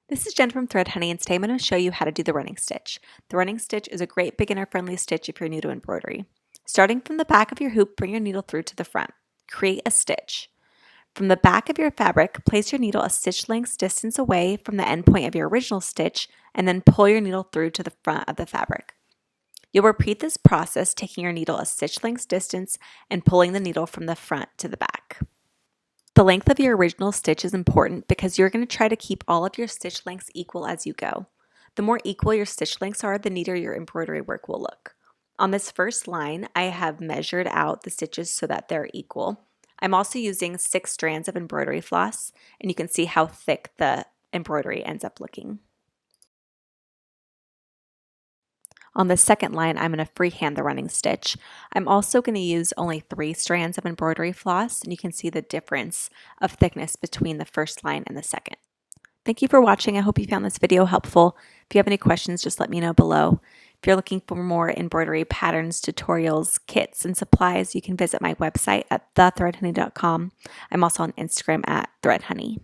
This is Jen from Thread Honey, and today I'm going to show you how to do the running stitch. The running stitch is a great beginner-friendly stitch if you're new to embroidery. Starting from the back of your hoop, bring your needle through to the front. Create a stitch. From the back of your fabric, place your needle a stitch length distance away from the end point of your original stitch, and then pull your needle through to the front of the fabric. You'll repeat this process, taking your needle a stitch length distance and pulling the needle from the front to the back. The length of your original stitch is important because you're going to try to keep all of your stitch lengths equal as you go. The more equal your stitch lengths are, the neater your embroidery work will look. On this first line, I have measured out the stitches so that they're equal. I'm also using 6 strands of embroidery floss, and you can see how thick the embroidery ends up looking. On the second line, I'm going to freehand the running stitch. I'm also going to use only 3 strands of embroidery floss, and you can see the difference of thickness between the first line and the second. Thank you for watching. I hope you found this video helpful. If you have any questions, just let me know below. If you're looking for more embroidery patterns, tutorials, kits, and supplies, you can visit my website at thethreadhoney.com. I'm also on Instagram at threadhoney.